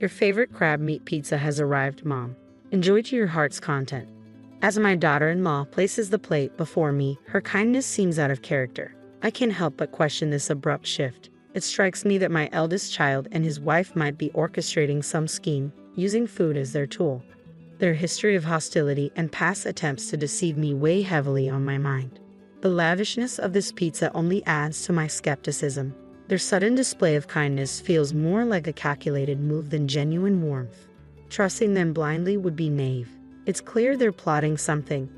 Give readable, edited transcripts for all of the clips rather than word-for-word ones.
Your favorite crab meat pizza has arrived, Mom. Enjoy to your heart's content. As my daughter-in-law places the plate before me, her kindness seems out of character. I can't help but question this abrupt shift. It strikes me that my eldest child and his wife might be orchestrating some scheme, using food as their tool. Their history of hostility and past attempts to deceive me weigh heavily on my mind. The lavishness of this pizza only adds to my skepticism. Their sudden display of kindness feels more like a calculated move than genuine warmth. Trusting them blindly would be naive. It's clear they're plotting something.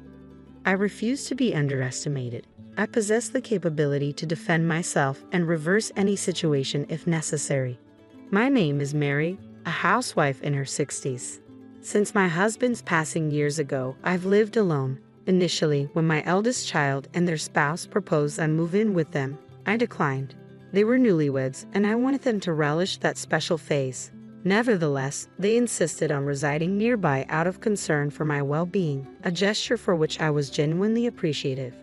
I refuse to be underestimated. I possess the capability to defend myself and reverse any situation if necessary. My name is Mary, a housewife in her 60s. Since my husband's passing years ago, I've lived alone. Initially, when my eldest child and their spouse proposed I move in with them, I declined. They were newlyweds, and I wanted them to relish that special phase. Nevertheless, they insisted on residing nearby out of concern for my well-being, a gesture for which I was genuinely appreciative.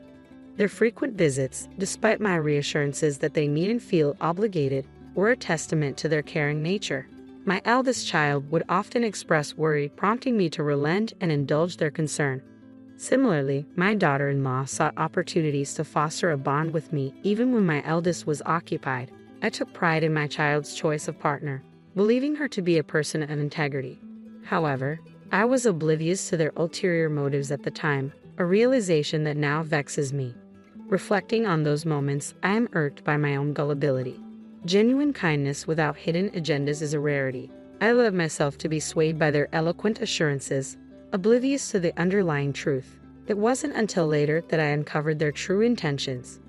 Their frequent visits, despite my reassurances that they needn't feel obligated, were a testament to their caring nature. My eldest child would often express worry, prompting me to relent and indulge their concern. Similarly, my daughter-in-law sought opportunities to foster a bond with me even when my eldest was occupied. I took pride in my child's choice of partner, believing her to be a person of integrity. However, I was oblivious to their ulterior motives at the time, a realization that now vexes me. Reflecting on those moments, I am irked by my own gullibility. Genuine kindness without hidden agendas is a rarity. I allowed myself to be swayed by their eloquent assurances, oblivious to the underlying truth. It wasn't until later that I uncovered their true intentions.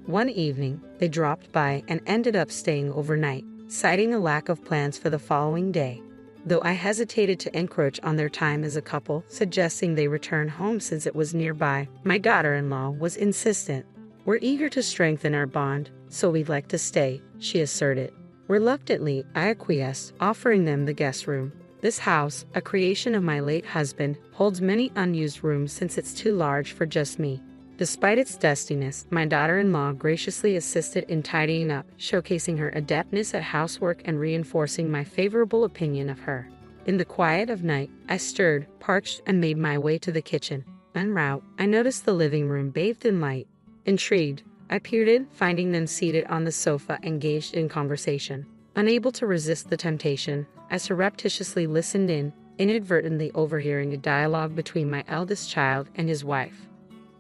One evening, they dropped by and ended up staying overnight, citing a lack of plans for the following day. Though I hesitated to encroach on their time as a couple, suggesting they return home since it was nearby, my daughter-in-law was insistent. "We're eager to strengthen our bond, so we'd like to stay," she asserted. Reluctantly, I acquiesced, offering them the guest room. This house, a creation of my late husband, holds many unused rooms since it's too large for just me. Despite its dustiness, my daughter-in-law graciously assisted in tidying up, showcasing her adeptness at housework and reinforcing my favorable opinion of her. In the quiet of night, I stirred, parched, and made my way to the kitchen. En route, I noticed the living room bathed in light. Intrigued, I peered in, finding them seated on the sofa engaged in conversation. Unable to resist the temptation, I surreptitiously listened in, inadvertently overhearing a dialogue between my eldest child and his wife.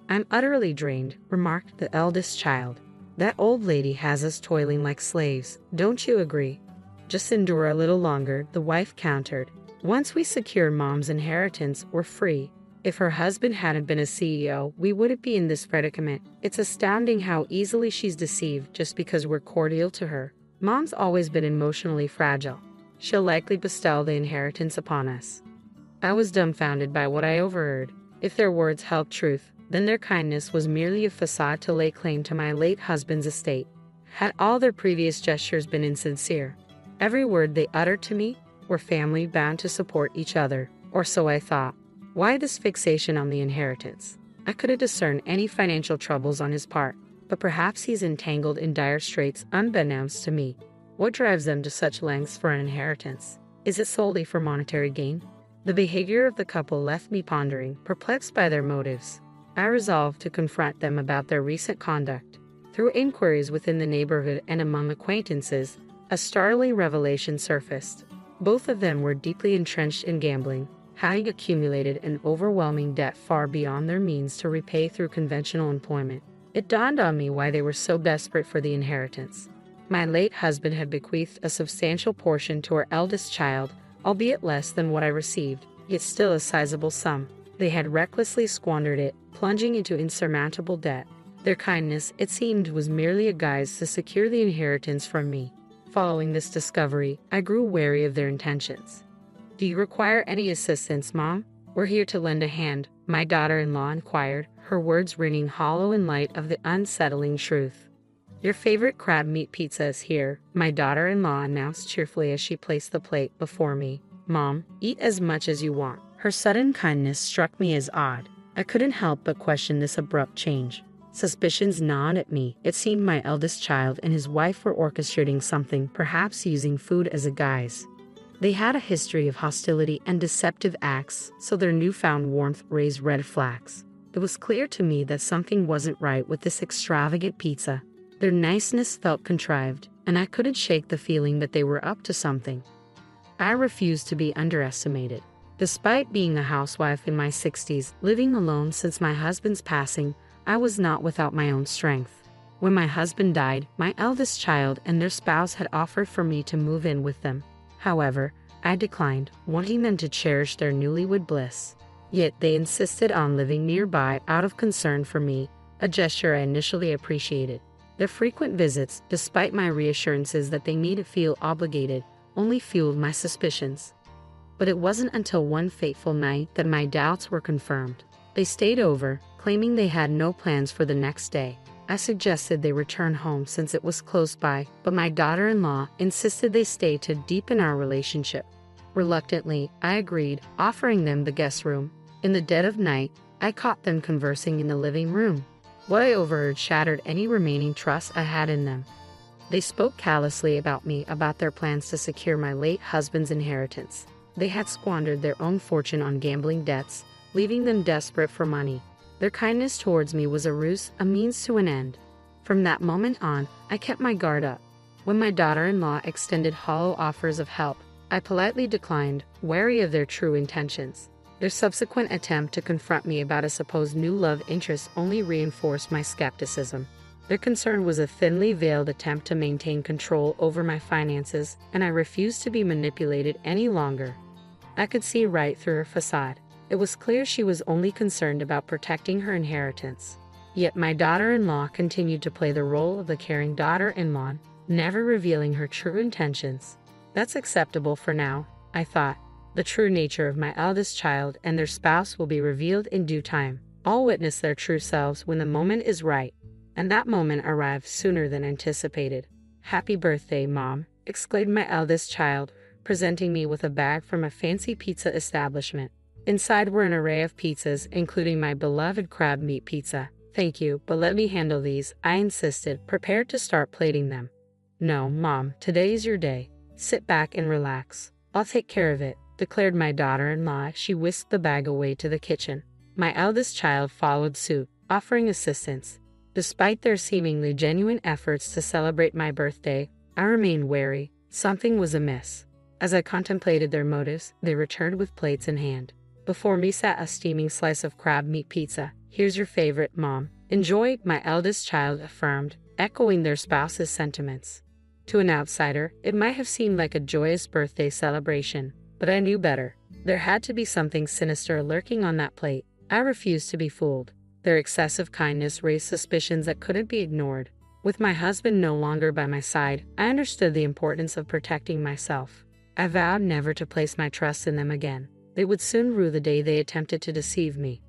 "I'm utterly drained," remarked the eldest child. "That old lady has us toiling like slaves, don't you agree?" "Just endure a little longer," the wife countered. "Once we secure Mom's inheritance, we're free. If her husband hadn't been a CEO, we wouldn't be in this predicament. It's astounding how easily she's deceived just because we're cordial to her. Mom's always been emotionally fragile. She'll likely bestow the inheritance upon us." I was dumbfounded by what I overheard. If their words held truth, then their kindness was merely a facade to lay claim to my late husband's estate. Had all their previous gestures been insincere? Every word they uttered to me were family bound to support each other, or so I thought. Why this fixation on the inheritance? I couldn't discern any financial troubles on his part, but perhaps he's entangled in dire straits unbeknownst to me. What drives them to such lengths for an inheritance? Is it solely for monetary gain? The behavior of the couple left me pondering, perplexed by their motives. I resolved to confront them about their recent conduct. Through inquiries within the neighborhood and among acquaintances, a startling revelation surfaced. Both of them were deeply entrenched in gambling, having accumulated an overwhelming debt far beyond their means to repay through conventional employment. It dawned on me why they were so desperate for the inheritance. My late husband had bequeathed a substantial portion to our eldest child, albeit less than what I received, yet still a sizable sum. They had recklessly squandered it, plunging into insurmountable debt. Their kindness, it seemed, was merely a guise to secure the inheritance from me. Following this discovery, I grew wary of their intentions. "Do you require any assistance, Mom? We're here to lend a hand," my daughter-in-law inquired, her words ringing hollow in light of the unsettling truth. "Your favorite crab meat pizza is here," my daughter-in-law announced cheerfully as she placed the plate before me. "Mom, eat as much as you want." Her sudden kindness struck me as odd. I couldn't help but question this abrupt change. Suspicions gnawed at me. It seemed my eldest child and his wife were orchestrating something, perhaps using food as a guise. They had a history of hostility and deceptive acts, so their newfound warmth raised red flags. It was clear to me that something wasn't right with this extravagant pizza. Their niceness felt contrived, and I couldn't shake the feeling that they were up to something. I refused to be underestimated. Despite being a housewife in my 60s, living alone since my husband's passing, I was not without my own strength. When my husband died, my eldest child and their spouse had offered for me to move in with them. However, I declined, wanting them to cherish their newlywed bliss. Yet they insisted on living nearby out of concern for me, a gesture I initially appreciated. Their frequent visits, despite my reassurances that they made me feel obligated, only fueled my suspicions. But it wasn't until one fateful night that my doubts were confirmed. They stayed over, claiming they had no plans for the next day. I suggested they return home since it was close by, but my daughter-in-law insisted they stay to deepen our relationship. Reluctantly, I agreed, offering them the guest room. In the dead of night, I caught them conversing in the living room. What I overheard shattered any remaining trust I had in them. They spoke callously about me, about their plans to secure my late husband's inheritance. They had squandered their own fortune on gambling debts, leaving them desperate for money. Their kindness towards me was a ruse, a means to an end. From that moment on, I kept my guard up. When my daughter-in-law extended hollow offers of help, I politely declined, wary of their true intentions. Their subsequent attempt to confront me about a supposed new love interest only reinforced my skepticism. Their concern was a thinly veiled attempt to maintain control over my finances, and I refused to be manipulated any longer. I could see right through her facade. It was clear she was only concerned about protecting her inheritance. Yet my daughter-in-law continued to play the role of the caring daughter-in-law, never revealing her true intentions. That's acceptable for now, I thought. The true nature of my eldest child and their spouse will be revealed in due time. All witness their true selves when the moment is right. And that moment arrived sooner than anticipated. "Happy birthday, Mom," exclaimed my eldest child, presenting me with a bag from a fancy pizza establishment. Inside were an array of pizzas, including my beloved crab meat pizza. "Thank you, but let me handle these," I insisted, prepared to start plating them. "No, Mom, today is your day. Sit back and relax. I'll take care of it," declared my daughter-in-law. She whisked the bag away to the kitchen. My eldest child followed suit, offering assistance. Despite their seemingly genuine efforts to celebrate my birthday, I remained wary. Something was amiss. As I contemplated their motives, they returned with plates in hand. Before me sat a steaming slice of crab meat pizza. "Here's your favorite, Mom. Enjoy," my eldest child affirmed, echoing their spouse's sentiments. To an outsider, it might have seemed like a joyous birthday celebration, but I knew better. There had to be something sinister lurking on that plate. I refused to be fooled. Their excessive kindness raised suspicions that couldn't be ignored. With my husband no longer by my side, I understood the importance of protecting myself. I vowed never to place my trust in them again. They would soon rue the day they attempted to deceive me.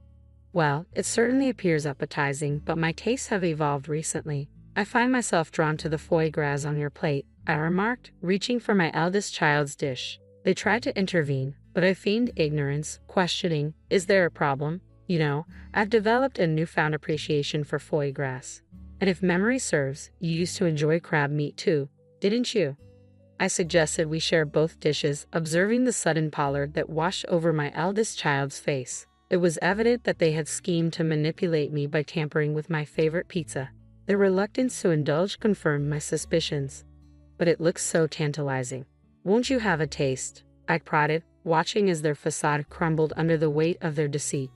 "Well, it certainly appears appetizing, but my tastes have evolved recently. I find myself drawn to the foie gras on your plate," I remarked, reaching for my eldest child's dish. They tried to intervene, but I feigned ignorance, questioning, "Is there a problem? You know, I've developed a newfound appreciation for foie gras. And if memory serves, you used to enjoy crab meat too, didn't you?" I suggested we share both dishes, observing the sudden pallor that washed over my eldest child's face. It was evident that they had schemed to manipulate me by tampering with my favorite pizza. Their reluctance to indulge confirmed my suspicions. "But it looks so tantalizing. Won't you have a taste?" I prodded, watching as their facade crumbled under the weight of their deceit.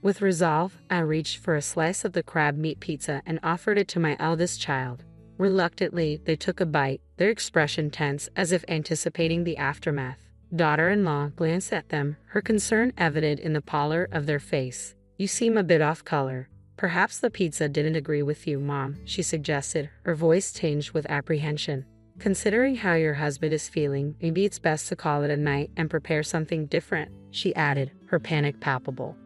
With resolve, I reached for a slice of the crab meat pizza and offered it to my eldest child. Reluctantly, they took a bite, their expression tense as if anticipating the aftermath. Daughter-in-law glanced at them, her concern evident in the pallor of their face. "You seem a bit off color. Perhaps the pizza didn't agree with you, Mom," she suggested, her voice tinged with apprehension. "Considering how your husband is feeling, maybe it's best to call it a night and prepare something different," she added, her panic palpable.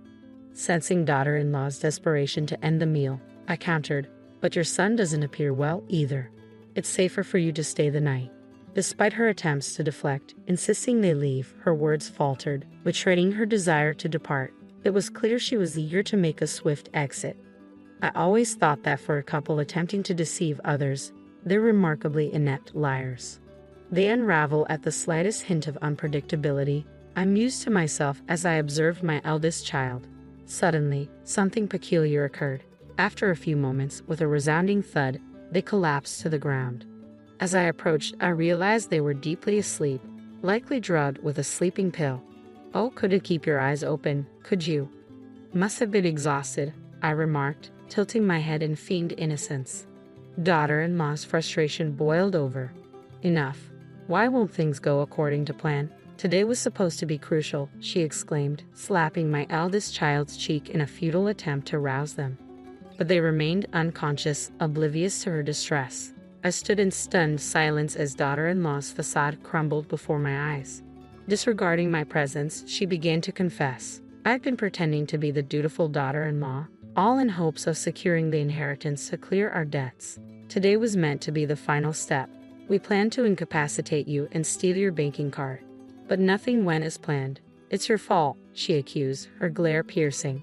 Sensing daughter-in-law's desperation to end the meal, I countered, "But your son doesn't appear well either. It's safer for you to stay the night." Despite her attempts to deflect, insisting they leave, her words faltered, betraying her desire to depart. It was clear she was eager to make a swift exit. I always thought that for a couple attempting to deceive others, they're remarkably inept liars. They unravel at the slightest hint of unpredictability. I mused to myself as I observed my eldest child. Suddenly, something peculiar occurred. After a few moments, with a resounding thud, they collapsed to the ground. As I approached, I realized they were deeply asleep, likely drugged with a sleeping pill. Oh, couldn't keep your eyes open, could you? Must have been exhausted, I remarked, tilting my head in feigned innocence. Daughter-in-law's frustration boiled over. Enough. Why won't things go according to plan? Today was supposed to be crucial, she exclaimed, slapping my eldest child's cheek in a futile attempt to rouse them. But they remained unconscious, oblivious to her distress. I stood in stunned silence as daughter-in-law's facade crumbled before my eyes. Disregarding my presence, she began to confess. I'd been pretending to be the dutiful daughter-in-law, all in hopes of securing the inheritance to clear our debts. Today was meant to be the final step. We planned to incapacitate you and steal your banking card. But nothing went as planned. It's your fault, she accused, her glare piercing.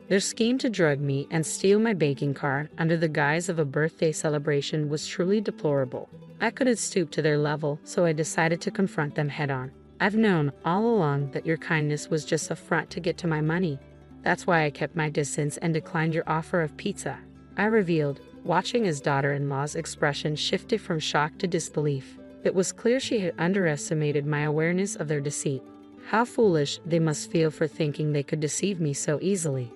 Their scheme to drug me and steal my banking card under the guise of a birthday celebration was truly deplorable. I couldn't stoop to their level, so I decided to confront them head-on. I've known all along that your kindness was just a front to get to my money. That's why I kept my distance and declined your offer of pizza, I revealed, watching as daughter-in-law's expression shifted from shock to disbelief. It was clear she had underestimated my awareness of their deceit. How foolish they must feel for thinking they could deceive me so easily.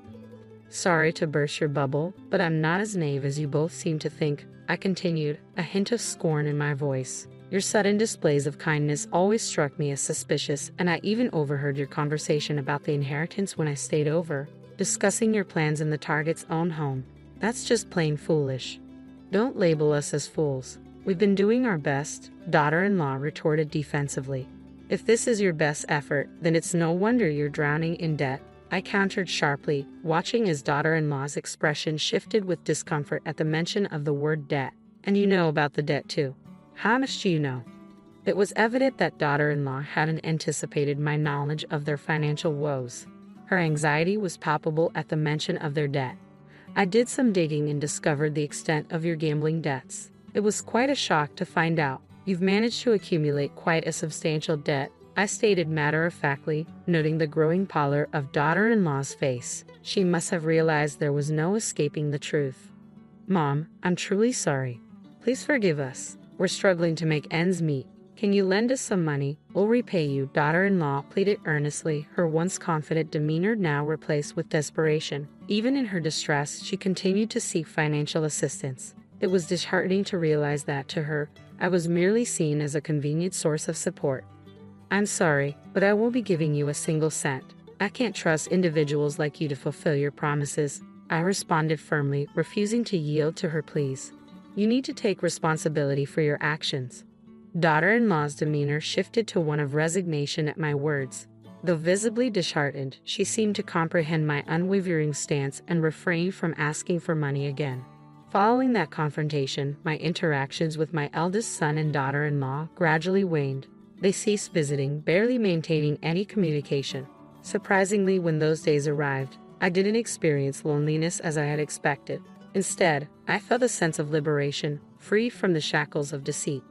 Sorry to burst your bubble, but I'm not as naive as you both seem to think, I continued, a hint of scorn in my voice. Your sudden displays of kindness always struck me as suspicious, and I even overheard your conversation about the inheritance when I stayed over, discussing your plans in the target's own home. That's just plain foolish. Don't label us as fools. We've been doing our best, daughter-in-law retorted defensively. If this is your best effort, then it's no wonder you're drowning in debt, I countered sharply, watching as daughter-in-law's expression shifted with discomfort at the mention of the word debt. And you know about the debt too. How much do you know? It was evident that daughter-in-law hadn't anticipated my knowledge of their financial woes. Her anxiety was palpable at the mention of their debt. I did some digging and discovered the extent of your gambling debts. It was quite a shock to find out. You've managed to accumulate quite a substantial debt, I stated matter-of-factly, noting the growing pallor of daughter-in-law's face. She must have realized there was no escaping the truth. Mom, I'm truly sorry. Please forgive us. We're struggling to make ends meet. Can you lend us some money? We'll repay you, daughter-in-law pleaded earnestly, her once confident demeanor now replaced with desperation. Even in her distress, she continued to seek financial assistance. It was disheartening to realize that, to her, I was merely seen as a convenient source of support. I'm sorry, but I won't be giving you a single cent. I can't trust individuals like you to fulfill your promises, I responded firmly, refusing to yield to her pleas. You need to take responsibility for your actions. Daughter-in-law's demeanor shifted to one of resignation at my words. Though visibly disheartened, she seemed to comprehend my unwavering stance and refrained from asking for money again. Following that confrontation, my interactions with my eldest son and daughter-in-law gradually waned. They ceased visiting, barely maintaining any communication. Surprisingly, when those days arrived, I didn't experience loneliness as I had expected. Instead, I felt a sense of liberation, free from the shackles of deceit.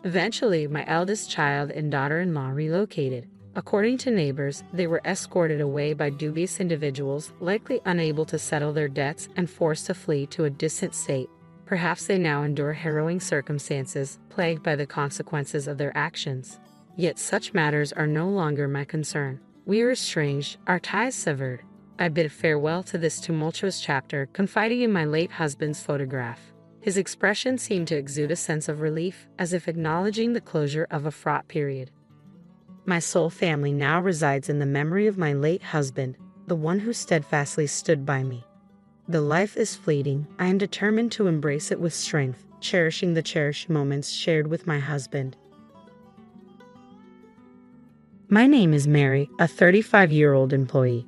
Eventually, my eldest child and daughter-in-law relocated. According to neighbors, they were escorted away by dubious individuals, likely unable to settle their debts and forced to flee to a distant state. Perhaps they now endure harrowing circumstances, plagued by the consequences of their actions. Yet such matters are no longer my concern. We are estranged, our ties severed. I bid farewell to this tumultuous chapter, confiding in my late husband's photograph. His expression seemed to exude a sense of relief, as if acknowledging the closure of a fraught period. My sole family now resides in the memory of my late husband, the one who steadfastly stood by me. Though life is fleeting, I am determined to embrace it with strength, cherishing the cherished moments shared with my husband. My name is Mary, a 35-year-old employee.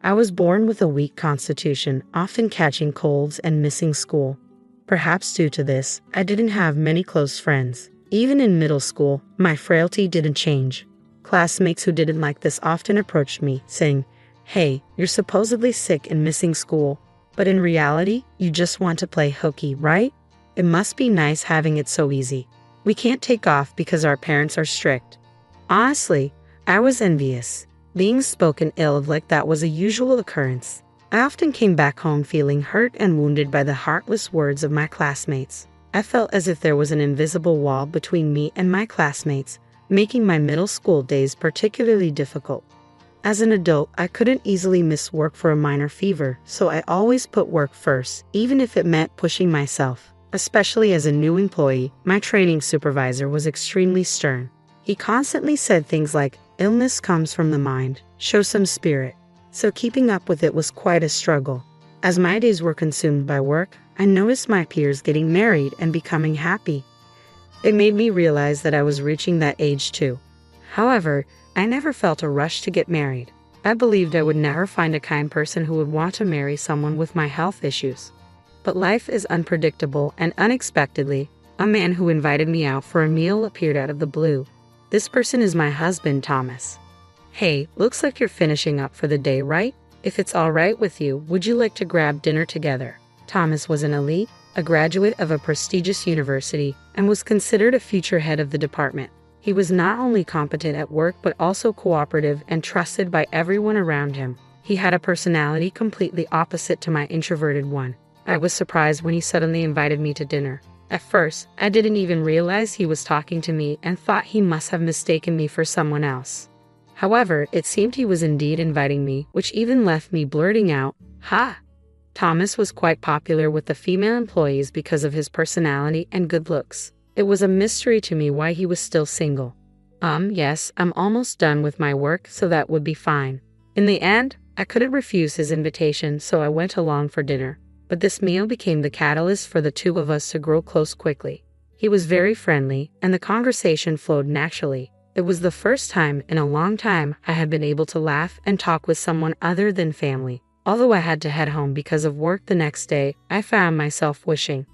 I was born with a weak constitution, often catching colds and missing school. Perhaps due to this, I didn't have many close friends. Even in middle school, my frailty didn't change. Classmates who didn't like this often approached me, saying, "Hey, you're supposedly sick and missing school, but in reality, you just want to play hooky, right? It must be nice having it so easy." We can't take off because our parents are strict. Honestly, I was envious. Being spoken ill of like that was a usual occurrence. I often came back home feeling hurt and wounded by the heartless words of my classmates. I felt as if there was an invisible wall between me and my classmates, making my middle school days particularly difficult. As an adult, I couldn't easily miss work for a minor fever, so I always put work first, even if it meant pushing myself. Especially as a new employee, my training supervisor was extremely stern. He constantly said things like, "Illness comes from the mind, show some spirit." So keeping up with it was quite a struggle. As my days were consumed by work, I noticed my peers getting married and becoming happy. It made me realize that I was reaching that age too. However, I never felt a rush to get married. I believed I would never find a kind person who would want to marry someone with my health issues. But life is unpredictable, and unexpectedly, a man who invited me out for a meal appeared out of the blue. This person is my husband, Thomas. "Hey, looks like you're finishing up for the day, right? If it's all right with you, would you like to grab dinner together?" Thomas was an elite, a graduate of a prestigious university, and was considered a future head of the department. He was not only competent at work but also cooperative and trusted by everyone around him. He had a personality completely opposite to my introverted one. I was surprised when he suddenly invited me to dinner. At first, I didn't even realize he was talking to me and thought he must have mistaken me for someone else. However, it seemed he was indeed inviting me, which even left me blurting out, "Ha!" Thomas was quite popular with the female employees because of his personality and good looks. It was a mystery to me why he was still single. Yes, I'm almost done with my work, so that would be fine. In the end, I couldn't refuse his invitation, so I went along for dinner. But this meal became the catalyst for the two of us to grow close quickly. He was very friendly, and the conversation flowed naturally. It was the first time in a long time I had been able to laugh and talk with someone other than family. Although I had to head home because of work the next day, I found myself wishing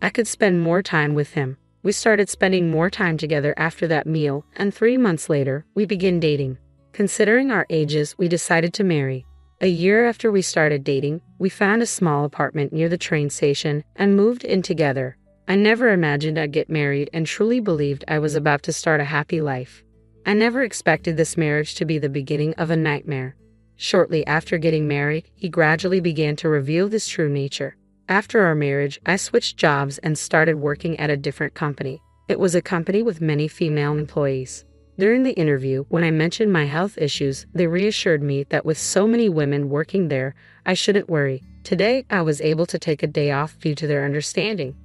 I could spend more time with him. We started spending more time together after that meal, and 3 months later, we began dating. Considering our ages, we decided to marry. A year after we started dating, we found a small apartment near the train station and moved in together. I never imagined I'd get married and truly believed I was about to start a happy life. I never expected this marriage to be the beginning of a nightmare. Shortly after getting married, he gradually began to reveal his true nature. After our marriage, I switched jobs and started working at a different company. It was a company with many female employees. During the interview, when I mentioned my health issues, they reassured me that with so many women working there, I shouldn't worry. Today, I was able to take a day off due to their understanding.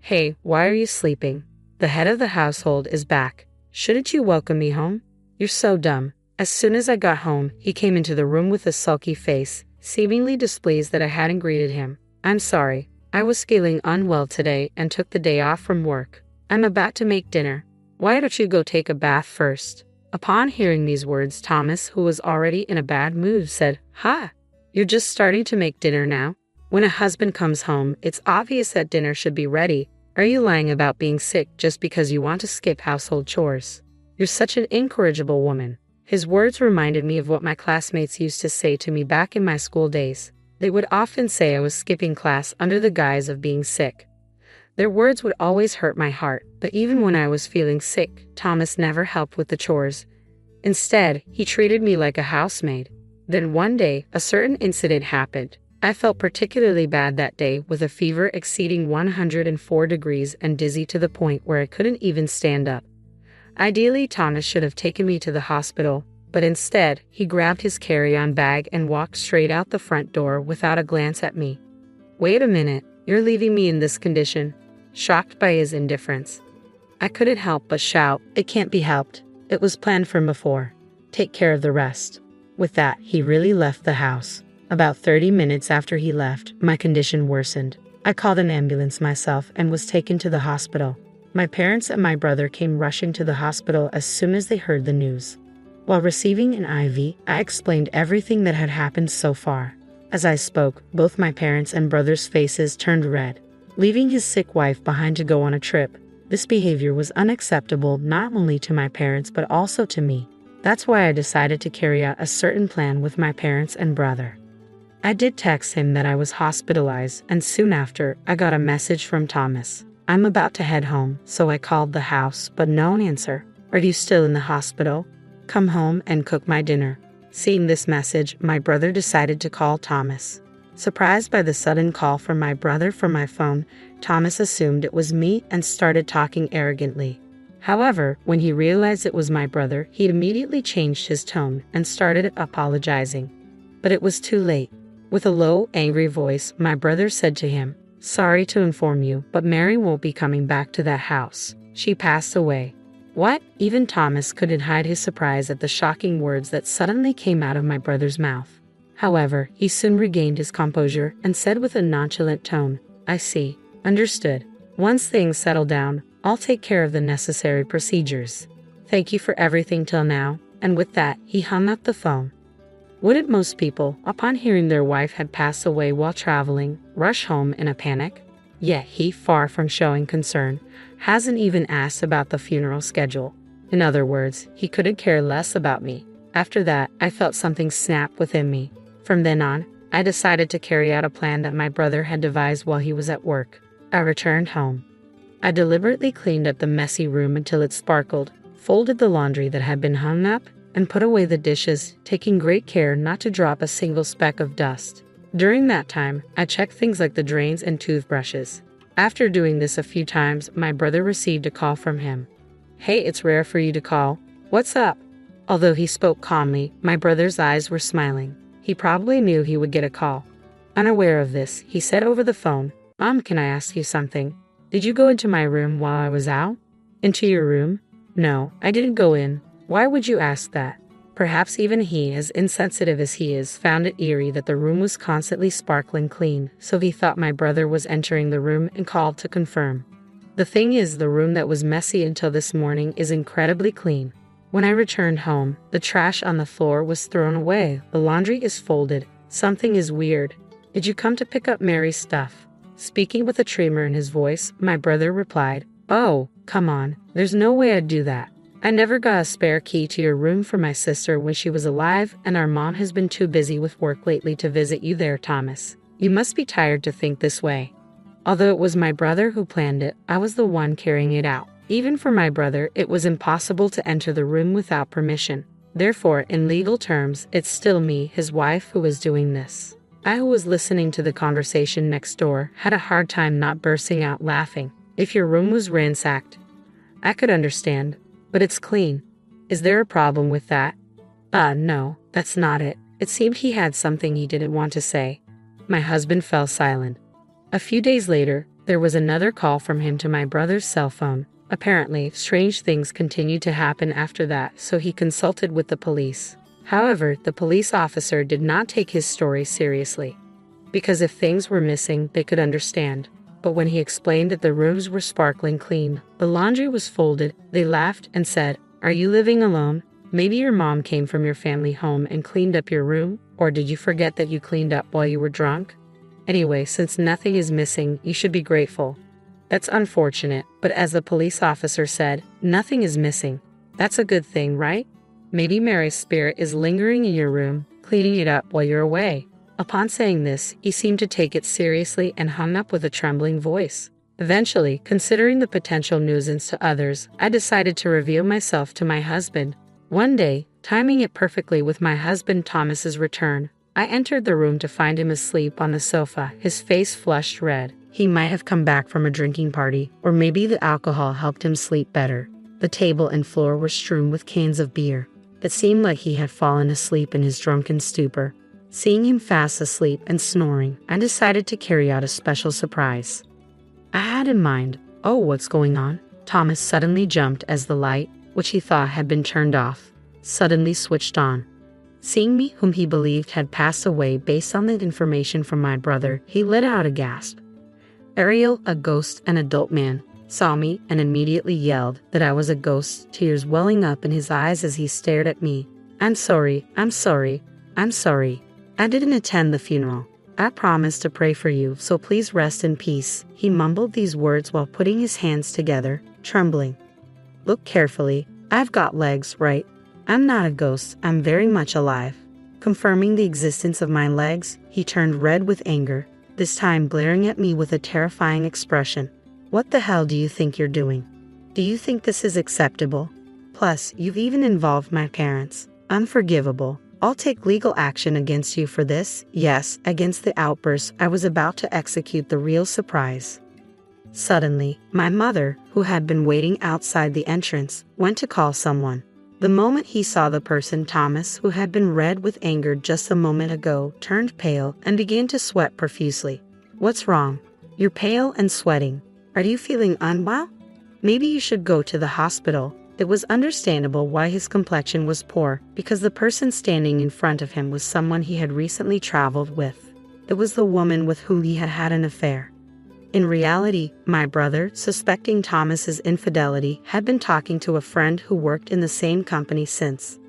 "Hey, why are you sleeping? The head of the household is back. Shouldn't you welcome me home? You're so dumb." As soon as I got home, he came into the room with a sulky face, seemingly displeased that I hadn't greeted him. "I'm sorry. I was feeling unwell today and took the day off from work. I'm about to make dinner. Why don't you go take a bath first?" Upon hearing these words, Thomas, who was already in a bad mood, said, "Ha! You're just starting to make dinner now? When a husband comes home, it's obvious that dinner should be ready. Are you lying about being sick just because you want to skip household chores? You're such an incorrigible woman." His words reminded me of what my classmates used to say to me back in my school days. They would often say I was skipping class under the guise of being sick. Their words would always hurt my heart, but even when I was feeling sick, Thomas never helped with the chores. Instead, he treated me like a housemaid. Then one day, a certain incident happened. I felt particularly bad that day, with a fever exceeding 104 degrees and dizzy to the point where I couldn't even stand up. Ideally, Thomas should have taken me to the hospital, but instead, he grabbed his carry-on bag and walked straight out the front door without a glance at me. "Wait a minute, you're leaving me in this condition?" Shocked by his indifference, I couldn't help but shout, "It can't be helped. It was planned from before. Take care of the rest." With that, he really left the house. About 30 minutes after he left, my condition worsened. I called an ambulance myself and was taken to the hospital. My parents and my brother came rushing to the hospital as soon as they heard the news. While receiving an IV, I explained everything that had happened so far. As I spoke, both my parents' and brother's faces turned red. Leaving his sick wife behind to go on a trip, this behavior was unacceptable not only to my parents but also to me. That's why I decided to carry out a certain plan with my parents and brother. I did text him that I was hospitalized, and soon after, I got a message from Thomas. I'm about to head home, so I called the house, but no answer. Are you still in the hospital? Come home and cook my dinner. Seeing this message, my brother decided to call Thomas. Surprised by the sudden call from my brother from my phone, Thomas assumed it was me and started talking arrogantly. However, when he realized it was my brother, he immediately changed his tone and started apologizing. But it was too late. With a low, angry voice, my brother said to him, "Sorry to inform you, but Mary won't be coming back to that house. She passed away." What? Even Thomas couldn't hide his surprise at the shocking words that suddenly came out of my brother's mouth. However, he soon regained his composure and said with a nonchalant tone, "I see. Understood. Once things settle down, I'll take care of the necessary procedures. Thank you for everything till now," and with that, he hung up the phone. Wouldn't most people, upon hearing their wife had passed away while traveling, rush home in a panic? Yet he, far from showing concern, hasn't even asked about the funeral schedule. In other words, he couldn't care less about me. After that, I felt something snap within me. From then on, I decided to carry out a plan that my brother had devised while he was at work. I returned home. I deliberately cleaned up the messy room until it sparkled, folded the laundry that had been hung up, and put away the dishes, taking great care not to drop a single speck of dust. During that time, I checked things like the drains and toothbrushes. After doing this a few times, my brother received a call from him. "Hey, it's rare for you to call. What's up?" Although he spoke calmly, my brother's eyes were smiling. He probably knew he would get a call. Unaware of this, he said over the phone, Can I ask you something? Did you go into my room while I was out?" "Into your room? No, I didn't go in. Why would you ask that?" Perhaps even he, as insensitive as he is, found it eerie that the room was constantly sparkling clean, so he thought my brother was entering the room and called to confirm. The thing is, the room that was messy until this morning is incredibly clean. When I returned home, the trash on the floor was thrown away, the laundry is folded. Something is weird. "Did you come to pick up Mary's stuff?" Speaking with a tremor in his voice, my brother replied, "Oh, come on, there's no way I'd do that. I never got a spare key to your room for my sister when she was alive, and our mom has been too busy with work lately to visit you there, Thomas. You must be tired to think this way." Although it was my brother who planned it, I was the one carrying it out. Even for my brother, it was impossible to enter the room without permission. Therefore, in legal terms, it's still me, his wife, who was doing this. I, who was listening to the conversation next door, had a hard time not bursting out laughing. If your room was ransacked, I could understand, but it's clean. Is there a problem with that? No, that's not it. It seemed he had something he didn't want to say. My husband fell silent. A few days later, there was another call from him to my brother's cell phone. Apparently, strange things continued to happen after that, so he consulted with the police. However, the police officer did not take his story seriously. Because if things were missing, they could understand. But when he explained that the rooms were sparkling clean, the laundry was folded, they laughed and said, "Are you living alone? Maybe your mom came from your family home and cleaned up your room? Or did you forget that you cleaned up while you were drunk? Anyway, since nothing is missing, you should be grateful." That's unfortunate, but as the police officer said, nothing is missing. That's a good thing, right? Maybe Mary's spirit is lingering in your room, cleaning it up while you're away. Upon saying this, he seemed to take it seriously and hung up with a trembling voice. Eventually, considering the potential nuisance to others, I decided to reveal myself to my husband. One day, timing it perfectly with my husband Thomas's return, I entered the room to find him asleep on the sofa, his face flushed red. He might have come back from a drinking party, or maybe the alcohol helped him sleep better. The table and floor were strewn with cans of beer. It seemed like he had fallen asleep in his drunken stupor. Seeing him fast asleep and snoring, I decided to carry out a special surprise. I had in mind, what's going on? Thomas suddenly jumped as the light, which he thought had been turned off, suddenly switched on. Seeing me, whom he believed had passed away based on the information from my brother, he let out a gasp. Ariel, a ghost, an adult man, saw me and immediately yelled that I was a ghost, tears welling up in his eyes as he stared at me. I'm sorry. I didn't attend the funeral. I promised to pray for you, so please rest in peace." He mumbled these words while putting his hands together, trembling. "Look carefully. I've got legs, right? I'm not a ghost. I'm very much alive." Confirming the existence of my legs, he turned red with anger, this time glaring at me with a terrifying expression. What the hell do you think you're doing? Do you think this is acceptable? Plus, you've even involved my parents. Unforgivable. I'll take legal action against you for this. Yes, against the outburst. I was about to execute the real surprise. Suddenly, my mother, who had been waiting outside the entrance, went to call someone. The moment he saw the person, Thomas, who had been red with anger just a moment ago, turned pale and began to sweat profusely. What's wrong? You're pale and sweating. Are you feeling unwell? Maybe you should go to the hospital. It was understandable why his complexion was poor, because the person standing in front of him was someone he had recently traveled with. It was the woman with whom he had had an affair. In reality, my brother, suspecting Thomas's infidelity, had been talking to a friend who worked in the same company since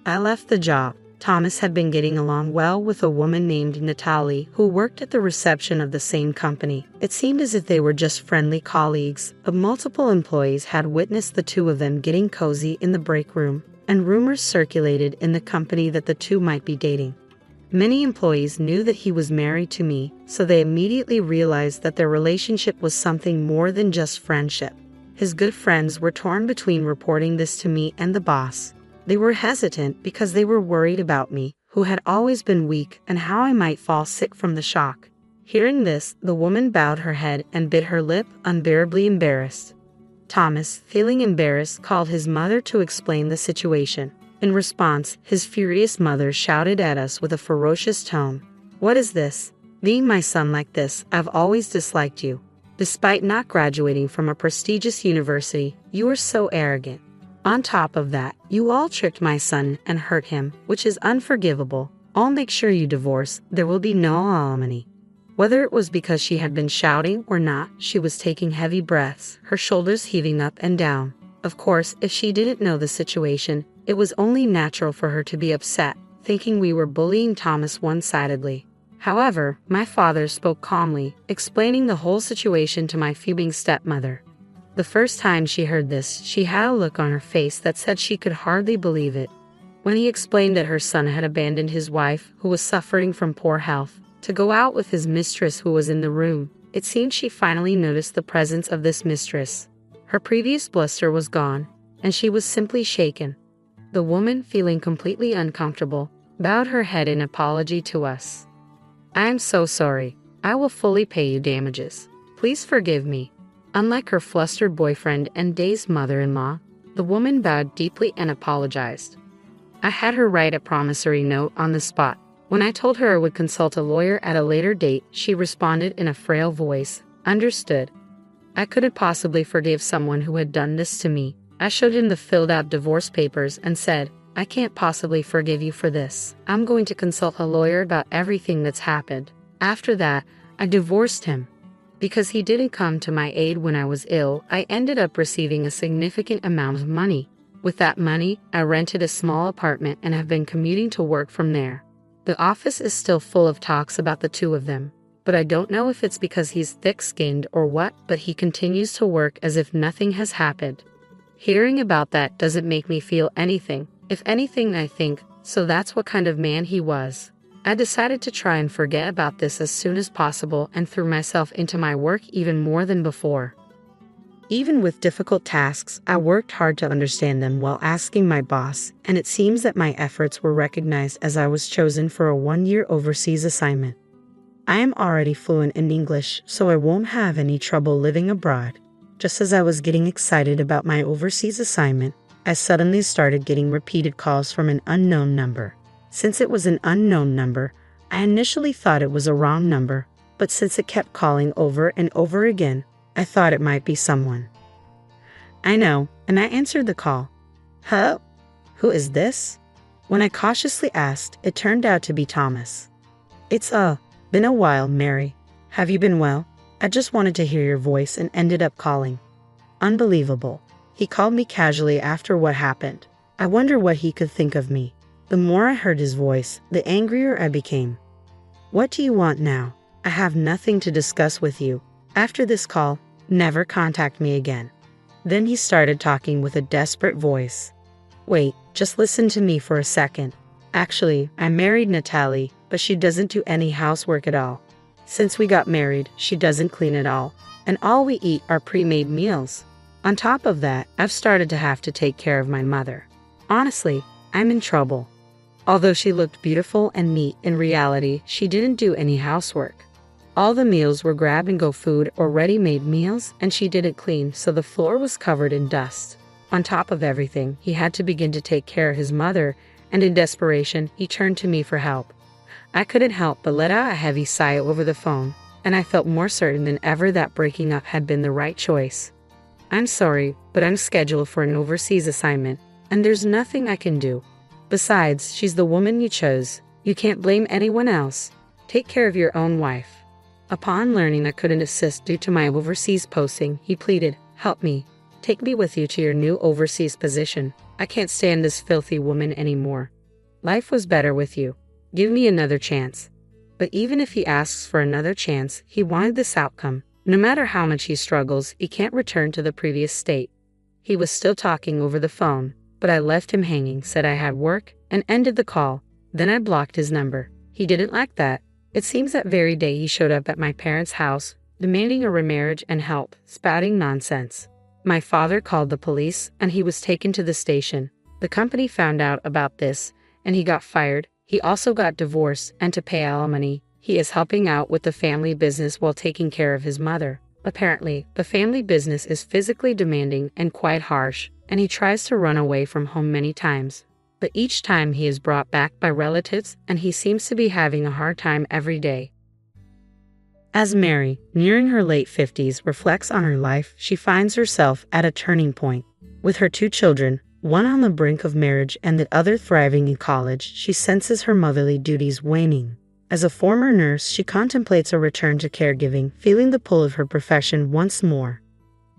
I left the job. Thomas had been getting along well with a woman named Natalie who worked at the reception of the same company. It seemed as if they were just friendly colleagues, but multiple employees had witnessed the two of them getting cozy in the break room, and rumors circulated in the company that the two might be dating. Many employees knew that he was married to me, so they immediately realized that their relationship was something more than just friendship. His good friends were torn between reporting this to me and the boss. They were hesitant because they were worried about me, who had always been weak, and how I might fall sick from the shock. Hearing this, the woman bowed her head and bit her lip, unbearably embarrassed. Thomas, feeling embarrassed, called his mother to explain the situation. In response, his furious mother shouted at us with a ferocious tone. What is this? Being my son like this, I've always disliked you. Despite not graduating from a prestigious university, you are so arrogant. On top of that, you all tricked my son and hurt him, which is unforgivable. I'll make sure you divorce. There will be no alimony. Whether it was because she had been shouting or not, she was taking heavy breaths, her shoulders heaving up and down. Of course, if she didn't know the situation, it was only natural for her to be upset, thinking we were bullying Thomas one-sidedly. However, my father spoke calmly, explaining the whole situation to my fuming stepmother. The first time she heard this, she had a look on her face that said she could hardly believe it. When he explained that her son had abandoned his wife, who was suffering from poor health, to go out with his mistress who was in the room, it seemed she finally noticed the presence of this mistress. Her previous bluster was gone, and she was simply shaken. The woman, feeling completely uncomfortable, bowed her head in apology to us. I am so sorry. I will fully pay you damages. Please forgive me. Unlike her flustered boyfriend and dazed mother-in-law, the woman bowed deeply and apologized. I had her write a promissory note on the spot. When I told her I would consult a lawyer at a later date, she responded in a frail voice, "Understood." I couldn't possibly forgive someone who had done this to me. I showed him the filled-out divorce papers and said, "I can't possibly forgive you for this. I'm going to consult a lawyer about everything that's happened." After that, I divorced him. Because he didn't come to my aid when I was ill, I ended up receiving a significant amount of money. With that money, I rented a small apartment and have been commuting to work from there. The office is still full of talks about the two of them, but I don't know if it's because he's thick-skinned or what, but he continues to work as if nothing has happened. Hearing about that doesn't make me feel anything. If anything, I think, so that's what kind of man he was. I decided to try and forget about this as soon as possible and threw myself into my work even more than before. Even with difficult tasks, I worked hard to understand them while asking my boss, and it seems that my efforts were recognized as I was chosen for a 1-year overseas assignment. I am already fluent in English, so I won't have any trouble living abroad. Just as I was getting excited about my overseas assignment, I suddenly started getting repeated calls from an unknown number. Since it was an unknown number, I initially thought it was a wrong number, but since it kept calling over and over again, I thought it might be someone I know, and I answered the call. "Hello? Who is this?" When I cautiously asked, it turned out to be Thomas. "It's been a while, Mary. Have you been well? I just wanted to hear your voice and ended up calling." Unbelievable. He called me casually after what happened. I wonder what he could think of me. The more I heard his voice, the angrier I became. "What do you want now? I have nothing to discuss with you. After this call, never contact me again." Then he started talking with a desperate voice. "Wait, just listen to me for a second. Actually, I married Natalie, but she doesn't do any housework at all. Since we got married, she doesn't clean at all, and all we eat are pre-made meals. On top of that, I've started to have to take care of my mother. Honestly, I'm in trouble. Although she looked beautiful and neat, in reality, she didn't do any housework. All the meals were grab-and-go food or ready-made meals, and she didn't clean, so the floor was covered in dust. On top of everything, he had to begin to take care of his mother, and in desperation, he turned to me for help. I couldn't help but let out a heavy sigh over the phone, and I felt more certain than ever that breaking up had been the right choice. I'm sorry, but I'm scheduled for an overseas assignment, and there's nothing I can do. Besides, she's the woman you chose. You can't blame anyone else. Take care of your own wife. Upon learning I couldn't assist due to my overseas posting, he pleaded, "Help me. Take me with you to your new overseas position. I can't stand this filthy woman anymore. Life was better with you. Give me another chance." But even if he asks for another chance, he wanted this outcome. No matter how much he struggles, he can't return to the previous state. He was still talking over the phone, but I left him hanging, said I had work, and ended the call. Then I blocked his number. He didn't like that. It seems that very day he showed up at my parents' house, demanding a remarriage and help, spouting nonsense. My father called the police, and he was taken to the station. The company found out about this, and he got fired. He also got divorced, and to pay alimony, he is helping out with the family business while taking care of his mother. Apparently, the family business is physically demanding and quite harsh, and he tries to run away from home many times. But each time he is brought back by relatives, and he seems to be having a hard time every day. As Mary, nearing her late 50s, reflects on her life, she finds herself at a turning point. With her 2 children, one on the brink of marriage and the other thriving in college, she senses her motherly duties waning. As a former nurse, she contemplates a return to caregiving, feeling the pull of her profession once more.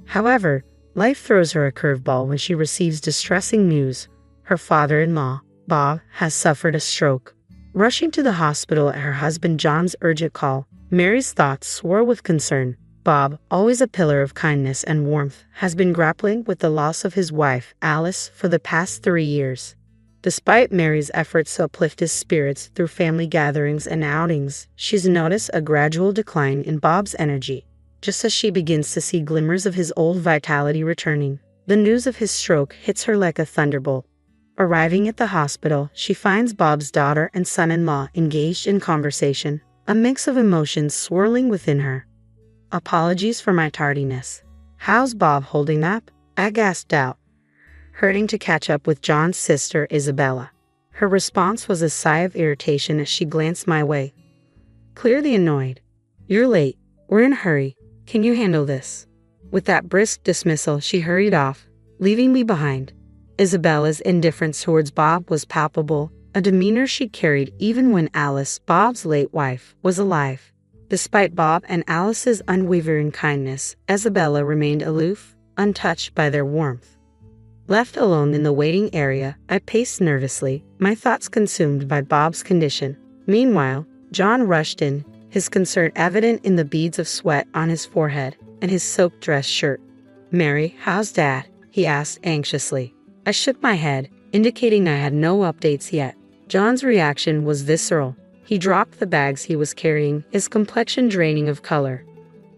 However, life throws her a curveball when she receives distressing news. Her father-in-law, Bob, has suffered a stroke. Rushing to the hospital at her husband John's urgent call, Mary's thoughts swirl with concern. Bob, always a pillar of kindness and warmth, has been grappling with the loss of his wife, Alice, for the past 3 years. Despite Mary's efforts to uplift his spirits through family gatherings and outings, she's noticed a gradual decline in Bob's energy. Just as she begins to see glimmers of his old vitality returning, the news of his stroke hits her like a thunderbolt. Arriving at the hospital, she finds Bob's daughter and son-in-law engaged in conversation, a mix of emotions swirling within her. "Apologies for my tardiness. How's Bob holding up?" I gasped out, hurting to catch up with John's sister, Isabella. Her response was a sigh of irritation as she glanced my way. Clearly annoyed. "You're late. We're in a hurry. Can you handle this?" With that brisk dismissal, she hurried off, leaving me behind. Isabella's indifference towards Bob was palpable, a demeanor she carried even when Alice, Bob's late wife, was alive. Despite Bob and Alice's unwavering kindness, Isabella remained aloof, untouched by their warmth. Left alone in the waiting area, I paced nervously, my thoughts consumed by Bob's condition. Meanwhile, John rushed in, his concern evident in the beads of sweat on his forehead and his soaked dress shirt. "Mary, how's Dad?" he asked anxiously. I shook my head, indicating I had no updates yet. John's reaction was visceral. He dropped the bags he was carrying, his complexion draining of color.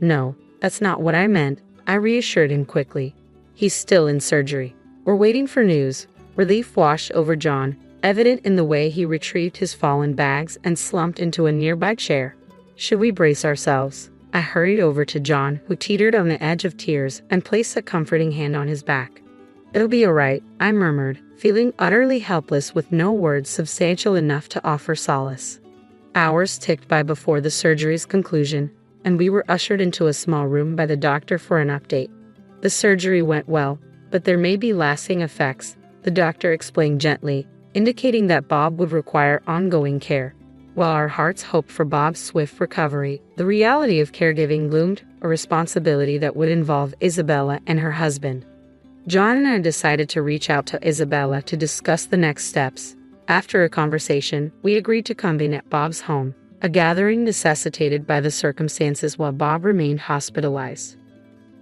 "No, that's not what I meant," I reassured him quickly. "He's still in surgery. We're waiting for news." Relief washed over John, evident in the way he retrieved his fallen bags and slumped into a nearby chair. "Should we brace ourselves?" I hurried over to John, who teetered on the edge of tears, and placed a comforting hand on his back. "It'll be all right," I murmured, feeling utterly helpless with no words substantial enough to offer solace. Hours ticked by before the surgery's conclusion, and we were ushered into a small room by the doctor for an update. "The surgery went well, but there may be lasting effects," the doctor explained gently, indicating that Bob would require ongoing care. While our hearts hoped for Bob's swift recovery, the reality of caregiving loomed, a responsibility that would involve Isabella and her husband. John and I decided to reach out to Isabella to discuss the next steps. After a conversation, we agreed to convene at Bob's home, a gathering necessitated by the circumstances while Bob remained hospitalized.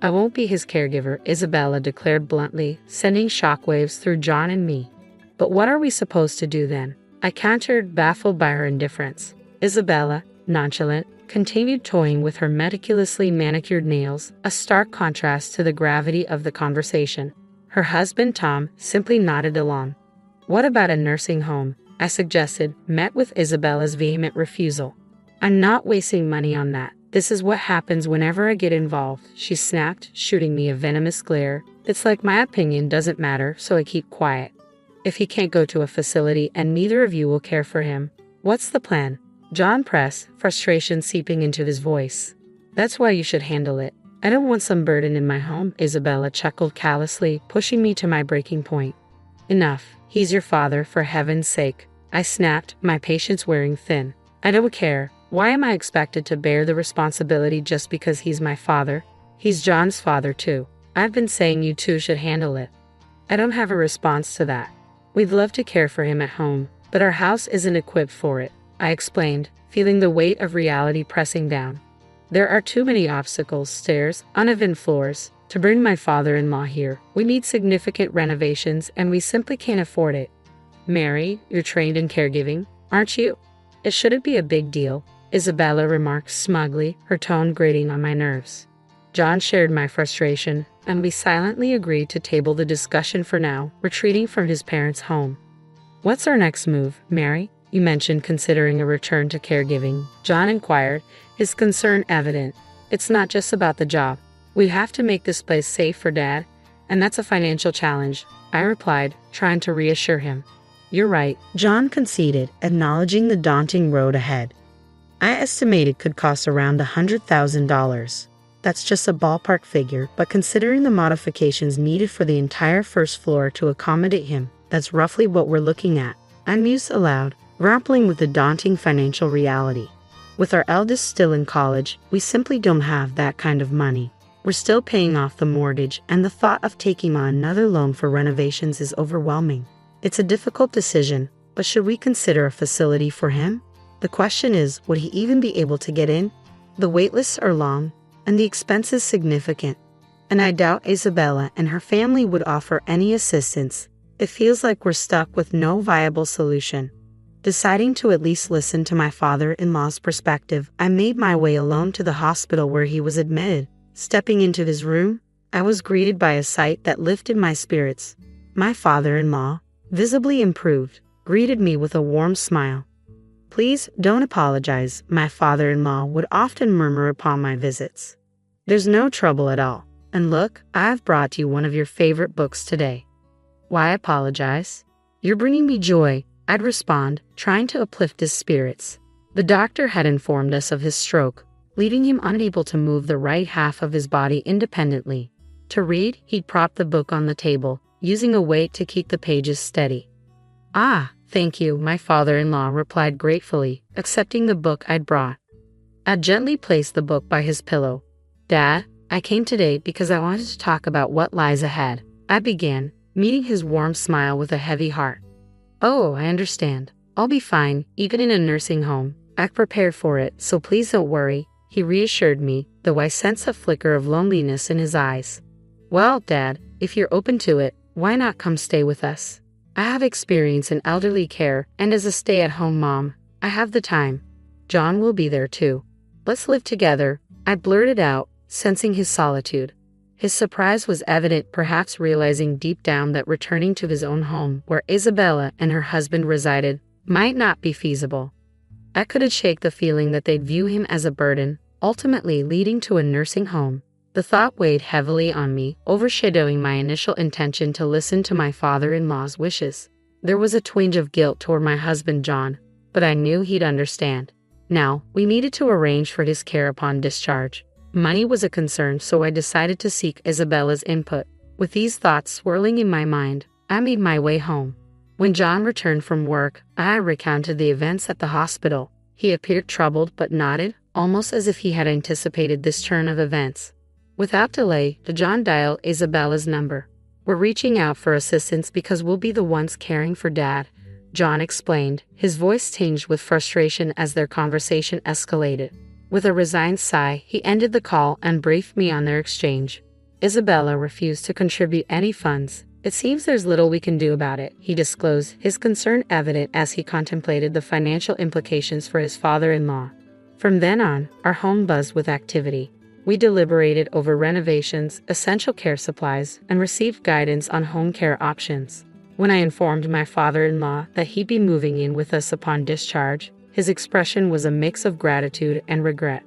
"I won't be his caregiver," Isabella declared bluntly, sending shockwaves through John and me. "But what are we supposed to do then?" I countered, baffled by her indifference. Isabella, nonchalant, continued toying with her meticulously manicured nails, a stark contrast to the gravity of the conversation. Her husband, Tom, simply nodded along. "What about a nursing home?" I suggested, met with Isabella's vehement refusal. "I'm not wasting money on that. This is what happens whenever I get involved," she snapped, shooting me a venomous glare. "It's like my opinion doesn't matter, so I keep quiet. If he can't go to a facility and neither of you will care for him, what's the plan?" John pressed, frustration seeping into his voice. "That's why you should handle it. I don't want some burden in my home," Isabella chuckled callously, pushing me to my breaking point. "Enough. He's your father, for heaven's sake," I snapped, my patience wearing thin. "I don't care. Why am I expected to bear the responsibility just because he's my father? He's John's father too. I've been saying you two should handle it." "I don't have a response to that. We'd love to care for him at home, but our house isn't equipped for it," I explained, feeling the weight of reality pressing down. "There are too many obstacles, stairs, uneven floors. To bring my father-in-law here, we need significant renovations and we simply can't afford it." "Mary, you're trained in caregiving, aren't you? It shouldn't be a big deal," Isabella remarked smugly, her tone grating on my nerves. John shared my frustration, and we silently agreed to table the discussion for now, retreating from his parents' home. "What's our next move, Mary? You mentioned considering a return to caregiving," John inquired, his concern evident. "It's not just about the job. We have to make this place safe for Dad, and that's a financial challenge," I replied, trying to reassure him. "You're right," John conceded, acknowledging the daunting road ahead. "I estimate it could cost around $100,000. That's just a ballpark figure, but considering the modifications needed for the entire first floor to accommodate him, that's roughly what we're looking at," I mused aloud, grappling with the daunting financial reality. With our eldest still in college, we simply don't have that kind of money. We're still paying off the mortgage, and the thought of taking on another loan for renovations is overwhelming. It's a difficult decision, but should we consider a facility for him? The question is, would he even be able to get in? The waitlists are long, and the expenses significant, and I doubt Isabella and her family would offer any assistance. It feels like we're stuck with no viable solution. Deciding to at least listen to my father-in-law's perspective, I made my way alone to the hospital where he was admitted. Stepping into his room, I was greeted by a sight that lifted my spirits. My father-in-law, visibly improved, greeted me with a warm smile. "Please don't apologize," my father-in-law would often murmur upon my visits. "There's no trouble at all. And look, I've brought you one of your favorite books today." "Why apologize? You're bringing me joy," I'd respond, trying to uplift his spirits. The doctor had informed us of his stroke, leaving him unable to move the right half of his body independently. To read, he'd prop the book on the table, using a weight to keep the pages steady. "Ah, thank you," my father-in-law replied gratefully, accepting the book I'd brought. I gently placed the book by his pillow. "Dad, I came today because I wanted to talk about what lies ahead," I began, meeting his warm smile with a heavy heart. "Oh, I understand. I'll be fine, even in a nursing home. I've prepared for it, so please don't worry," he reassured me, though I sensed a flicker of loneliness in his eyes. "Well, Dad, if you're open to it, why not come stay with us? I have experience in elderly care, and as a stay-at-home mom, I have the time. John will be there too. Let's live together," I blurted out, sensing his solitude. His surprise was evident, perhaps realizing deep down that returning to his own home, where Isabella and her husband resided, might not be feasible. I couldn't shake the feeling that they'd view him as a burden, ultimately leading to a nursing home. The thought weighed heavily on me, overshadowing my initial intention to listen to my father-in-law's wishes. There was a twinge of guilt toward my husband John, but I knew he'd understand. Now, we needed to arrange for his care upon discharge. Money was a concern, so I decided to seek Isabella's input. With these thoughts swirling in my mind, I made my way home. When John returned from work, I recounted the events at the hospital. He appeared troubled but nodded, almost as if he had anticipated this turn of events. Without delay, John dialed Isabella's number. "We're reaching out for assistance because we'll be the ones caring for Dad," John explained, his voice tinged with frustration as their conversation escalated. With a resigned sigh, he ended the call and briefed me on their exchange. "Isabella refused to contribute any funds. It seems there's little we can do about it," he disclosed, his concern evident as he contemplated the financial implications for his father-in-law. From then on, our home buzzed with activity. We deliberated over renovations, essential care supplies, and received guidance on home care options. When I informed my father-in-law that he'd be moving in with us upon discharge, his expression was a mix of gratitude and regret.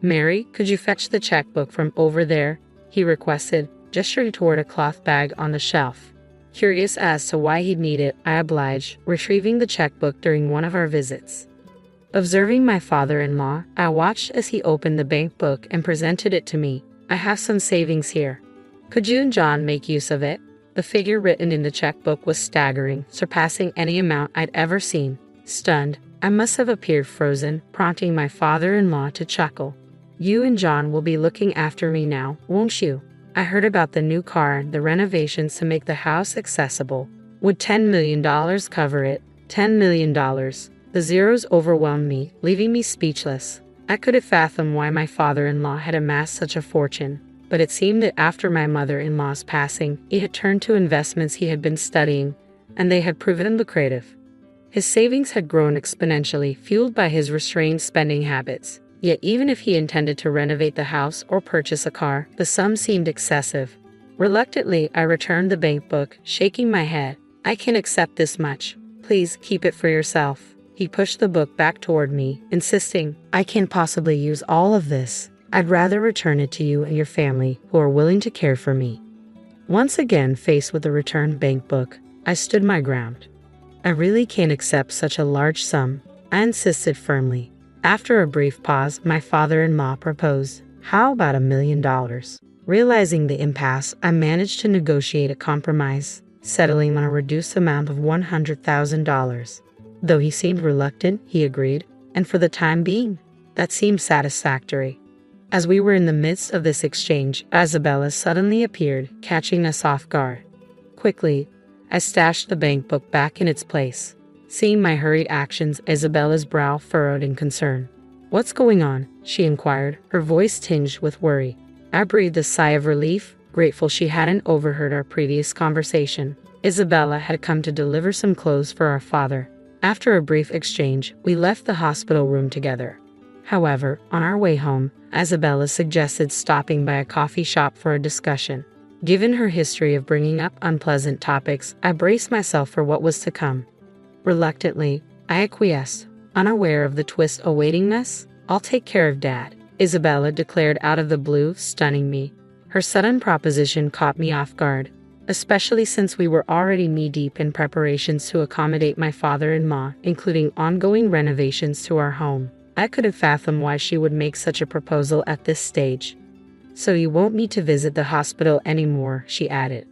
"Mary, could you fetch the checkbook from over there?" he requested, gesturing toward a cloth bag on the shelf. Curious as to why he'd need it, I obliged, retrieving the checkbook during one of our visits. Observing my father-in-law, I watched as he opened the bank book and presented it to me. "I have some savings here. Could you and John make use of it?" The figure written in the checkbook was staggering, surpassing any amount I'd ever seen. Stunned, I must have appeared frozen, prompting my father-in-law to chuckle. "You and John will be looking after me now, won't you? I heard about the new car and the renovations to make the house accessible. Would $10 million cover it? $10 million. The zeros overwhelmed me, leaving me speechless. I couldn't fathom why my father-in-law had amassed such a fortune, but it seemed that after my mother-in-law's passing, he had turned to investments he had been studying, and they had proven lucrative. His savings had grown exponentially, fueled by his restrained spending habits. Yet even if he intended to renovate the house or purchase a car, the sum seemed excessive. Reluctantly, I returned the bank book, shaking my head. "I can accept this much. Please keep it for yourself." He pushed the book back toward me, insisting, "I can't possibly use all of this. I'd rather return it to you and your family, who are willing to care for me." Once again faced with the returned bank book, I stood my ground. "I really can't accept such a large sum," I insisted firmly. After a brief pause, my father-in-law proposed, "How about $1 million?" Realizing the impasse, I managed to negotiate a compromise, settling on a reduced amount of $100,000. Though he seemed reluctant, he agreed, and for the time being, that seemed satisfactory. As we were in the midst of this exchange, Isabella suddenly appeared, catching us off guard. Quickly, I stashed the bank book back in its place. Seeing my hurried actions, Isabella's brow furrowed in concern. "What's going on?" she inquired, her voice tinged with worry. I breathed a sigh of relief, grateful she hadn't overheard our previous conversation. Isabella had come to deliver some clothes for our father. After a brief exchange, we left the hospital room together. However, on our way home, Isabella suggested stopping by a coffee shop for a discussion. Given her history of bringing up unpleasant topics, I braced myself for what was to come. Reluctantly, I acquiesced, unaware of the twist awaiting us. "I'll take care of Dad," Isabella declared out of the blue, stunning me. Her sudden proposition caught me off guard, especially since we were already knee-deep in preparations to accommodate my father-in-law, including ongoing renovations to our home. I couldn't fathom why she would make such a proposal at this stage. "So you won't need to visit the hospital anymore," she added.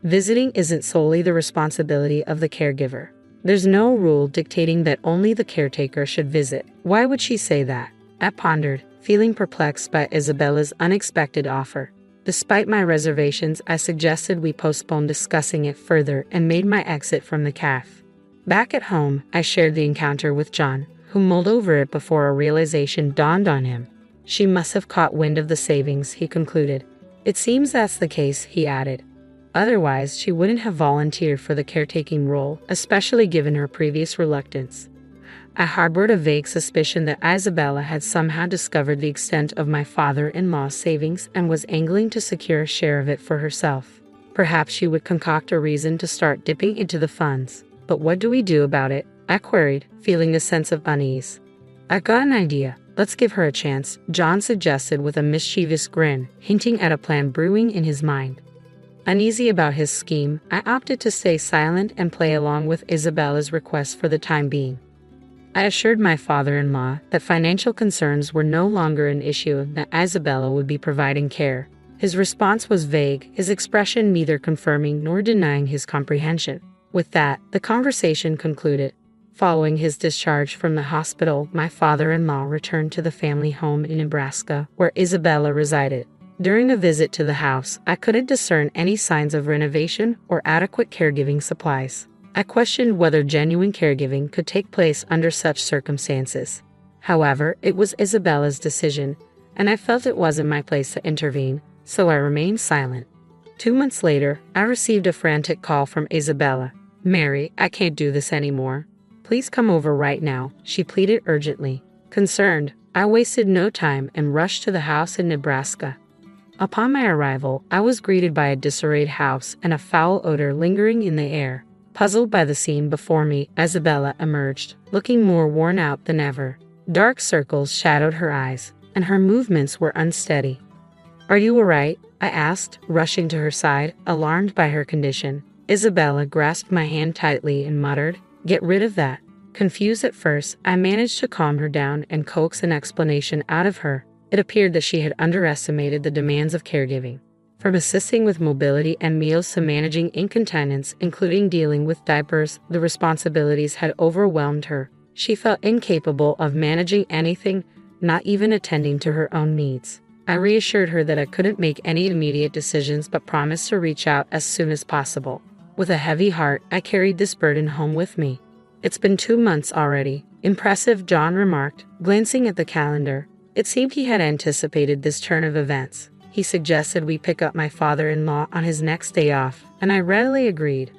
"Visiting isn't solely the responsibility of the caregiver. There's no rule dictating that only the caretaker should visit." Why would she say that? I pondered, feeling perplexed by Isabella's unexpected offer. Despite my reservations, I suggested we postpone discussing it further and made my exit from the cafe. Back at home, I shared the encounter with John, who mulled over it before a realization dawned on him. "She must have caught wind of the savings," he concluded. "It seems that's the case," he added. "Otherwise, she wouldn't have volunteered for the caretaking role, especially given her previous reluctance." I harbored a vague suspicion that Isabella had somehow discovered the extent of my father-in-law's savings and was angling to secure a share of it for herself. Perhaps she would concoct a reason to start dipping into the funds. "But what do we do about it?" I queried, feeling a sense of unease. "I've got an idea. Let's give her a chance," John suggested with a mischievous grin, hinting at a plan brewing in his mind. Uneasy about his scheme, I opted to stay silent and play along with Isabella's request for the time being. I assured my father-in-law that financial concerns were no longer an issue and that Isabella would be providing care. His response was vague, his expression neither confirming nor denying his comprehension. With that, the conversation concluded. Following his discharge from the hospital, my father-in-law returned to the family home in Nebraska, where Isabella resided. During a visit to the house, I couldn't discern any signs of renovation or adequate caregiving supplies. I questioned whether genuine caregiving could take place under such circumstances. However, it was Isabella's decision, and I felt it wasn't my place to intervene, so I remained silent. 2 months later, I received a frantic call from Isabella. "Mary, I can't do this anymore. Please come over right now," she pleaded urgently. Concerned, I wasted no time and rushed to the house in Nebraska. Upon my arrival, I was greeted by a disarrayed house and a foul odor lingering in the air. Puzzled by the scene before me, Isabella emerged, looking more worn out than ever. Dark circles shadowed her eyes, and her movements were unsteady. "Are you all right?" I asked, rushing to her side, alarmed by her condition. Isabella grasped my hand tightly and muttered, "Get rid of that." Confused at first, I managed to calm her down and coax an explanation out of her. It appeared that she had underestimated the demands of caregiving. From assisting with mobility and meals to managing incontinence, including dealing with diapers, the responsibilities had overwhelmed her. She felt incapable of managing anything, not even attending to her own needs. I reassured her that I couldn't make any immediate decisions but promised to reach out as soon as possible. With a heavy heart, I carried this burden home with me. "It's been 2 months already." "Impressive," John remarked, glancing at the calendar. It seemed he had anticipated this turn of events. He suggested we pick up my father-in-law on his next day off, and I readily agreed.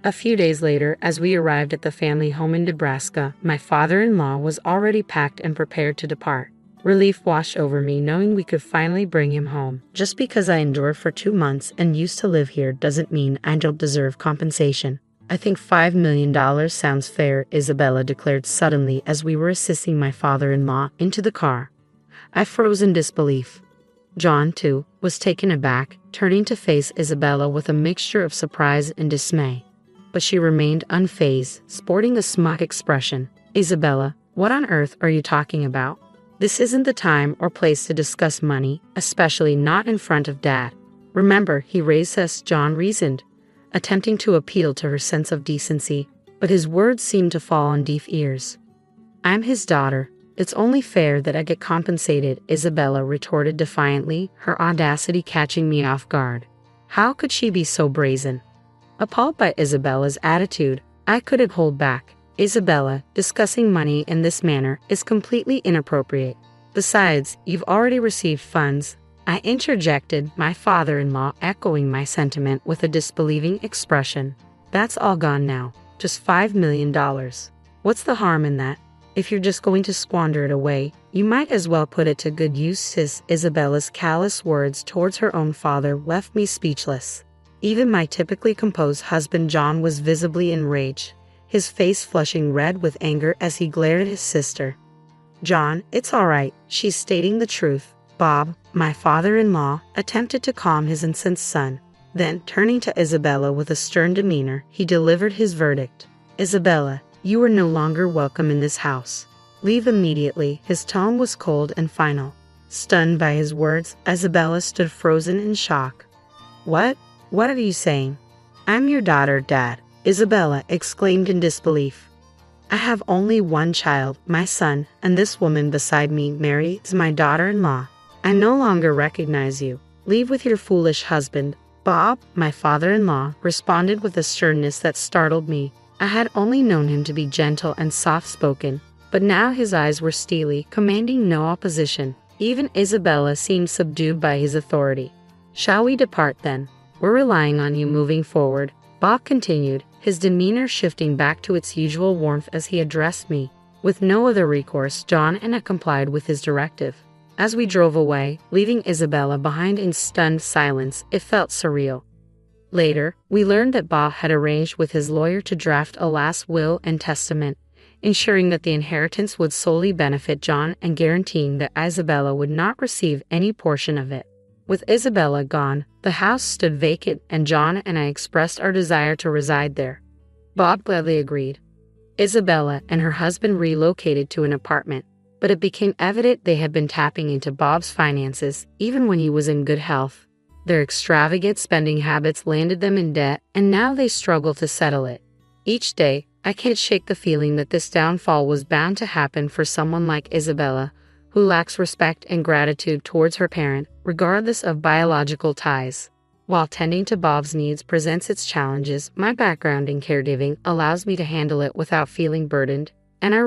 A few days later, as we arrived at the family home in Nebraska, my father-in-law was already packed and prepared to depart. Relief washed over me knowing we could finally bring him home. Just because I endured for 2 months and used to live here doesn't mean I don't deserve compensation. "I think $5 million sounds fair," Isabella declared suddenly as we were assisting my father-in-law into the car. I froze in disbelief. John, too, was taken aback, turning to face Isabella with a mixture of surprise and dismay. But she remained unfazed, sporting a smug expression. "Isabella, what on earth are you talking about? This isn't the time or place to discuss money, especially not in front of Dad. Remember, he raised us," John reasoned, attempting to appeal to her sense of decency, but his words seemed to fall on deaf ears. "I'm his daughter. It's only fair that I get compensated," Isabella retorted defiantly, her audacity catching me off guard. How could she be so brazen? Appalled by Isabella's attitude, I couldn't hold back. "Isabella, discussing money in this manner is completely inappropriate. Besides, you've already received funds," I interjected, my father-in-law echoing my sentiment with a disbelieving expression. "That's all gone now. Just $5 million. What's the harm in that? If you're just going to squander it away, you might as well put it to good use." Isabella's callous words towards her own father left me speechless. Even my typically composed husband John was visibly enraged, his face flushing red with anger as he glared at his sister. "John, it's all right. She's stating the truth." Bob, my father-in-law, attempted to calm his incensed son. Then, turning to Isabella with a stern demeanor, he delivered his verdict. "Isabella, you are no longer welcome in this house. Leave immediately." His tone was cold and final. Stunned by his words, Isabella stood frozen in shock. What? What are you saying?" "I'm your daughter, Dad," Isabella exclaimed in disbelief. "I have only one child, my son, and this woman beside me, Mary, is my daughter-in-law. I no longer recognize you. Leave with your foolish husband." Bob, my father-in-law, responded with a sternness that startled me. I had only known him to be gentle and soft-spoken, but now his eyes were steely, commanding no opposition. Even Isabella seemed subdued by his authority. "Shall we depart then? We're relying on you moving forward," Bob continued, his demeanor shifting back to its usual warmth as he addressed me. With no other recourse, John and I complied with his directive. As we drove away, leaving Isabella behind in stunned silence, it felt surreal. Later, we learned that Bob had arranged with his lawyer to draft a last will and testament, ensuring that the inheritance would solely benefit John and guaranteeing that Isabella would not receive any portion of it. With Isabella gone, the house stood vacant and John and I expressed our desire to reside there. Bob gladly agreed. Isabella and her husband relocated to an apartment, but it became evident they had been tapping into Bob's finances even when he was in good health. Their extravagant spending habits landed them in debt, and now they struggle to settle it. Each day, I can't shake the feeling that this downfall was bound to happen for someone like Isabella, who lacks respect and gratitude towards her parent, regardless of biological ties. While tending to Bob's needs presents its challenges, my background in caregiving allows me to handle it without feeling burdened, and I